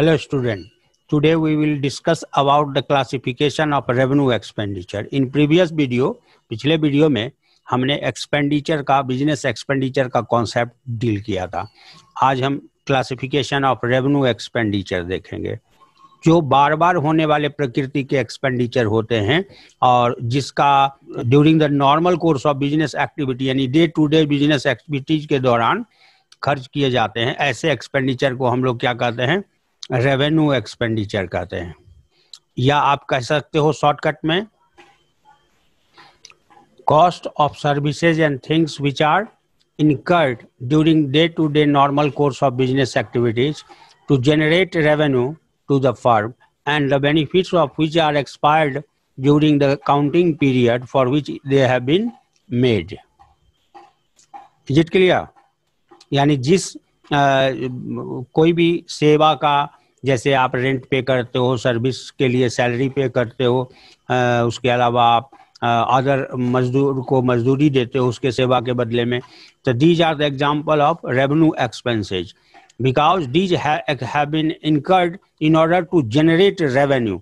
Hello student. Today we will discuss about the classification of revenue expenditure. In previous video, पिछले video में हमने expenditure का, business expenditure का concept deal किया था. आज हम क्लासिफिकेशन ऑफ रेवेन्यू एक्सपेंडिचर देखेंगे, जो बार बार होने वाले प्रकृति के एक्सपेंडिचर होते हैं और जिसका during the normal course of business activity यानी day to day business activities के दौरान खर्च किए जाते हैं. ऐसे एक्सपेंडिचर को हम लोग क्या कहते हैं? रेवेन्यू एक्सपेंडिचर कहते हैं, या आप कह सकते हो शॉर्टकट में cost of services and things which are incurred during day-to-day normal course of business activities to generate revenue to the firm and the benefits of which are expired during the accounting period for which they have been made. Is it clear? यानी जिस कोई भी सेवा का, जैसे आप rent पे करते हो, सर्विस के लिए सैलरी पे करते हो, उसके अलावा आप अदर मजदूर को मजदूरी देते हो उसके सेवा के बदले में. तो these are the example of revenue expenses because these have been incurred in order to generate revenue.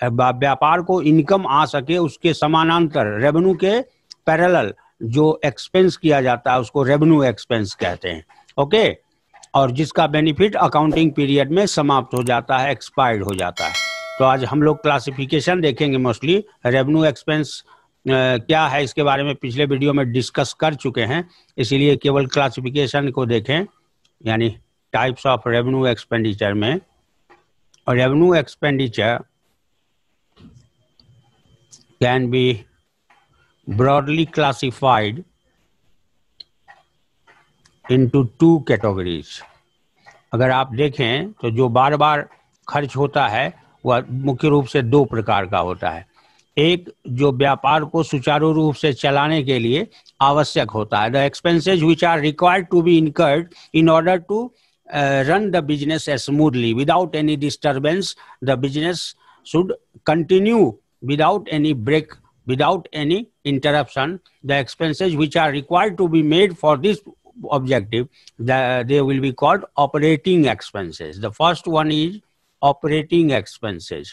व्यापार को इनकम आ सके उसके समानांतर रेवेन्यू के पैरेलल जो एक्सपेंस किया जाता है उसको रेवेन्यू एक्सपेंस कहते हैं. ओके और जिसका बेनिफिट अकाउंटिंग पीरियड में समाप्त हो जाता है, एक्सपायर्ड हो जाता है. तो आज हम लोग क्लासिफिकेशन देखेंगे. मोस्टली रेवेन्यू एक्सपेंस क्या है इसके बारे में पिछले वीडियो में डिस्कस कर चुके हैं, इसीलिए केवल क्लासिफिकेशन को देखें, यानी टाइप्स ऑफ रेवेन्यू एक्सपेंडिचर में. और revenue expenditure can be broadly classified into two categories. अगर आप देखें तो जो बार बार खर्च होता है वह मुख्य रूप से दो प्रकार का होता है. एक जो व्यापार को सुचारू रूप से चलाने के लिए आवश्यक होता है, the expenses which are required to be incurred in order to run the business smoothly without any disturbance. The business should continue without any break, without any interruption. The expenses which are required to be made for this objective, they will be called operating expenses. The first one is operating expenses,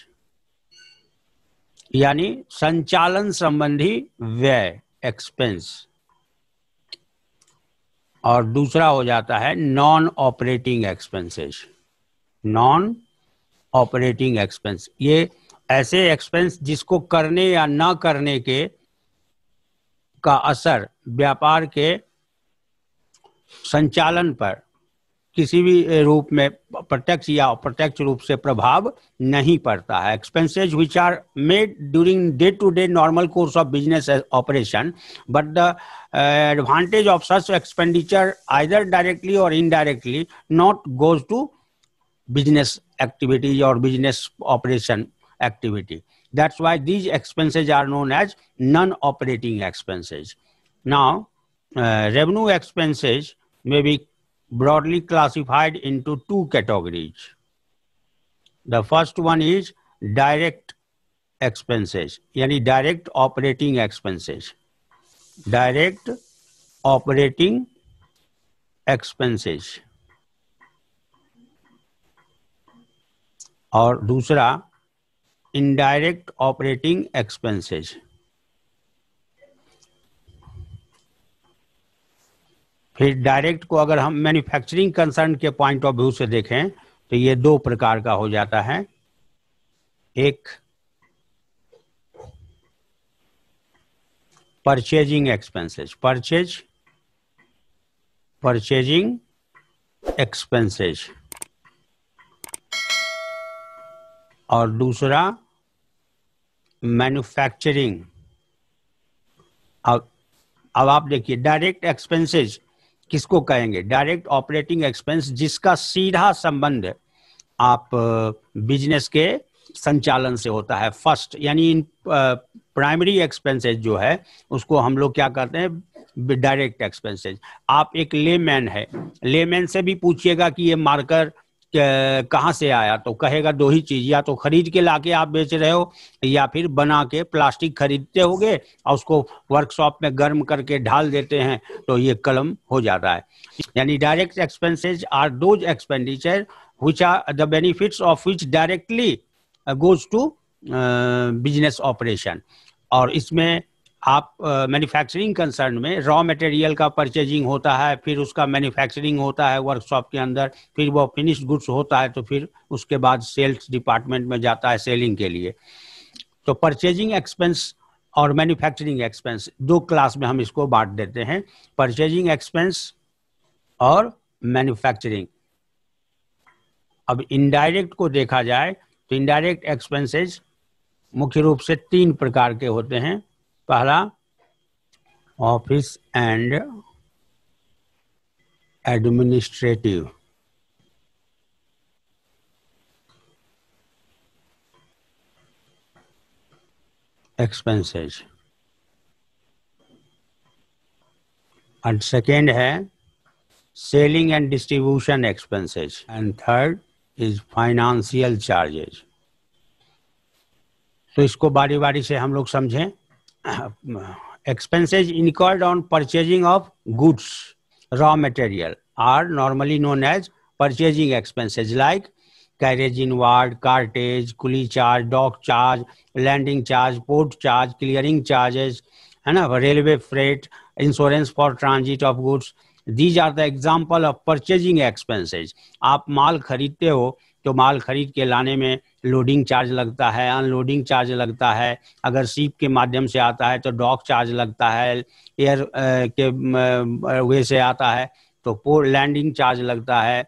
यानी संचालन संबंधी व्यय expense, और दूसरा हो जाता है non operating expenses. Non operating expense ये ऐसे एक्सपेंस जिसको करने या ना करने के का असर व्यापार के संचालन पर किसी भी रूप में प्रत्यक्ष या अप्रत्यक्ष रूप से प्रभाव नहीं पड़ता है. Expenses which are made during day to day normal course of business operation but the advantage of such expenditure either directly और indirectly not goes to business activities और business operation activity. That's why these expenses are known as non operating expenses. Now revenue expenses may be broadly classified into two categories. The first one is direct expenses, yani direct operating expenses. Direct operating expenses. और दूसरा indirect operating expenses. फिर direct को अगर हम manufacturing concern के point of view से देखें तो ये दो प्रकार का हो जाता है. एक परचेजिंग एक्सपेंसेस, परचेजिंग एक्सपेंसेस, और दूसरा मैन्युफैक्चरिंग. अब आप देखिए डायरेक्ट एक्सपेंसेस किसको कहेंगे? डायरेक्ट ऑपरेटिंग एक्सपेंस जिसका सीधा संबंध आप बिजनेस के संचालन से होता है. फर्स्ट यानी इन प्राइमरी एक्सपेंसेस जो है उसको हम लोग क्या कहते हैं? Direct expenses. आप एक लेमैन है, लेमैन से भी पूछिएगा कि ये मार्कर कहाँ से आया तो कहेगा दो ही चीज, या तो खरीद के लाके आप बेच रहे हो या फिर बना के प्लास्टिक खरीदते होगे और उसको वर्कशॉप में गर्म करके ढाल देते हैं तो ये कलम हो जाता है. यानी direct expenses are those expenditure which are the benefits of which directly goes to business operation. और इसमें आप मैन्युफैक्चरिंग कंसर्न में रॉ मटेरियल का परचेजिंग होता है, फिर उसका मैन्युफैक्चरिंग होता है वर्कशॉप के अंदर, फिर वो फिनिश्ड गुड्स होता है, तो फिर उसके बाद सेल्स डिपार्टमेंट में जाता है सेलिंग के लिए. तो परचेजिंग एक्सपेंस और मैन्युफैक्चरिंग एक्सपेंस दो क्लास में हम इसको बांट देते हैं, परचेजिंग एक्सपेंस और मैन्युफैक्चरिंग. अब इनडायरेक्ट को देखा जाए तो इनडायरेक्ट एक्सपेंसेस मुख्य रूप से 3 प्रकार के होते हैं. पहला office and administrative expenses, and second है selling and distribution expenses, and third is financial charges. तो इसको बारी बारी से हम लोग समझें. Expenses incurred on purchasing of goods, raw material are normally known as purchasing expenses like carriage inward, cartage, coolie charge, dock charge, landing charge, port charge, clearing charges, है ना, railway freight, insurance for transit of goods. These are the example of purchasing expenses. आप माल खरीदते हो तो माल खरीद के लाने में लोडिंग चार्ज लगता है, अनलोडिंग चार्ज लगता है, अगर शिप के माध्यम से आता है तो डॉक चार्ज लगता है, एयर के वे से आता है तो पोर्ट लैंडिंग चार्ज लगता है,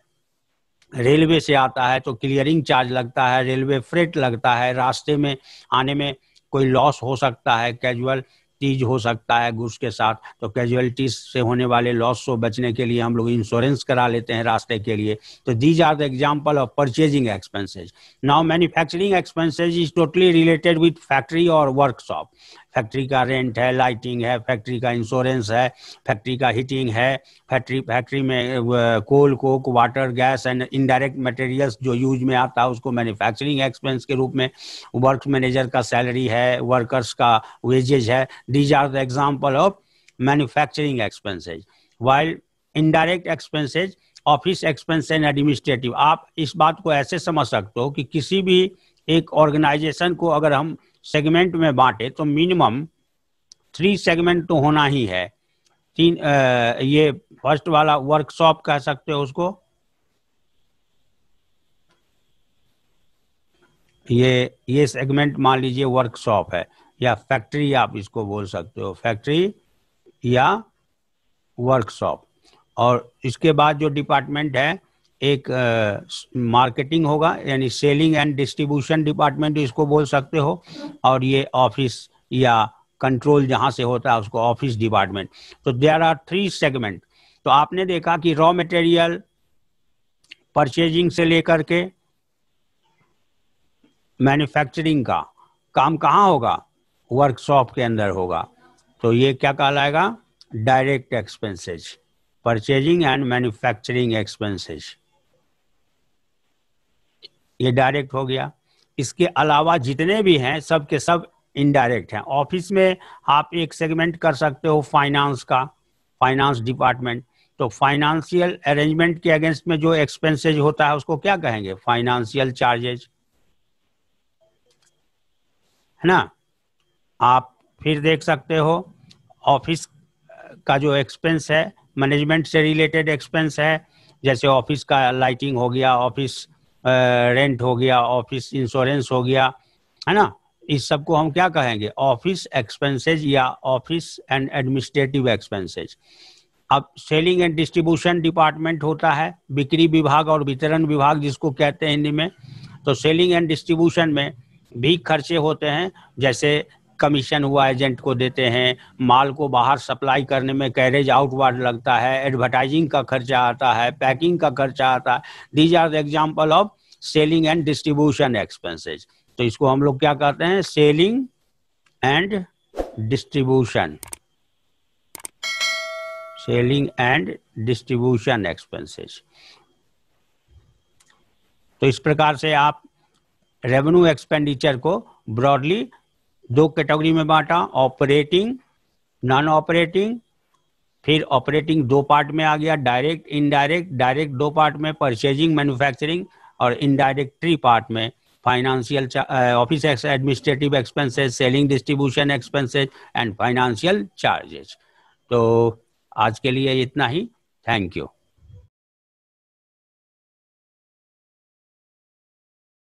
रेलवे से आता है तो क्लियरिंग चार्ज लगता है, रेलवे फ्रेट लगता है, रास्ते में आने में कोई लॉस हो सकता है, कैजुअल चीज हो सकता है गुड्स के साथ, तो कैजुअलिटीज से होने वाले लॉस से बचने के लिए हम लोग इंश्योरेंस करा लेते हैं रास्ते के लिए. तो these are the example of purchasing expenses. Now manufacturing expenses is totally related with factory और वर्कशॉप. फैक्ट्री का रेंट है, लाइटिंग है, फैक्ट्री का इंश्योरेंस है, फैक्ट्री का हीटिंग है, फैक्ट्री में coal, coke, water, gas and indirect materials जो यूज में आता है उसको मैन्युफैक्चरिंग एक्सपेंस के रूप में, वर्क मैनेजर का सैलरी है, वर्कर्स का वेजेज है. These are the example of manufacturing expenses. While indirect expenses, office expense and administrative. आप इस बात को ऐसे समझ सकते हो कि किसी भी एक ऑर्गेनाइजेशन को अगर हम सेगमेंट में बांटे तो मिनिमम 3 सेगमेंट तो होना ही है. 3 ये फर्स्ट वाला वर्कशॉप कह सकते हो उसको, ये सेगमेंट मान लीजिए वर्कशॉप है, या फैक्ट्री आप इसको बोल सकते हो, फैक्ट्री या वर्कशॉप. और इसके बाद जो डिपार्टमेंट है एक मार्केटिंग होगा, यानी सेलिंग एंड डिस्ट्रीब्यूशन डिपार्टमेंट इसको बोल सकते हो, और ये ऑफिस या कंट्रोल जहां से होता है उसको ऑफिस डिपार्टमेंट. तो देयर आर 3 सेगमेंट. तो आपने देखा कि रॉ मटेरियल परचेजिंग से लेकर के मैन्युफैक्चरिंग का काम कहाँ होगा, वर्कशॉप के अंदर होगा. तो ये क्या कहलाएगा, direct expenses, purchasing and manufacturing expenses, ये डायरेक्ट हो गया. इसके अलावा जितने भी हैं सब के सब इनडायरेक्ट हैं. ऑफिस में आप एक सेगमेंट कर सकते हो फाइनेंस का, फाइनेंस डिपार्टमेंट. तो फाइनेंशियल अरेंजमेंट के अगेंस्ट में जो एक्सपेंसेज होता है उसको क्या कहेंगे, फाइनेंशियल चार्जेज, है ना. आप फिर देख सकते हो ऑफिस का जो एक्सपेंस है मैनेजमेंट से रिलेटेड एक्सपेंस है, जैसे ऑफिस का लाइटिंग हो गया, ऑफिस रेंट हो गया, ऑफिस इंश्योरेंस हो गया, है ना. इस सब को हम क्या कहेंगे, ऑफिस एक्सपेंसेज या ऑफिस एंड एडमिनिस्ट्रेटिव एक्सपेंसेज. अब सेलिंग एंड डिस्ट्रीब्यूशन डिपार्टमेंट होता है, बिक्री विभाग और वितरण विभाग जिसको कहते हैं हिंदी में. तो सेलिंग एंड डिस्ट्रीब्यूशन में भी खर्चे होते हैं, जैसे कमीशन हुआ एजेंट को देते हैं, माल को बाहर सप्लाई करने में कैरेज आउटवर्ड लगता है, एडवर्टाइजिंग का खर्चा आता है, पैकिंग का खर्चा आता है. These are the example of selling and distribution expenses. तो इसको हम लोग क्या कहते हैं, selling and distribution, selling and distribution expenses. तो इस प्रकार से आप रेवेन्यू एक्सपेंडिचर को ब्रॉडली 2 कैटेगरी में बांटा, ऑपरेटिंग, नॉन ऑपरेटिंग फिर ऑपरेटिंग 2 पार्ट में आ गया, डायरेक्ट इनडायरेक्ट। डायरेक्ट 2 पार्ट में, परचेजिंग मैन्युफैक्चरिंग, और इनडायरेक्ट 3 पार्ट में, financial office administrative expenses, selling distribution expenses and financial charges. तो आज के लिए इतना ही। Thank you.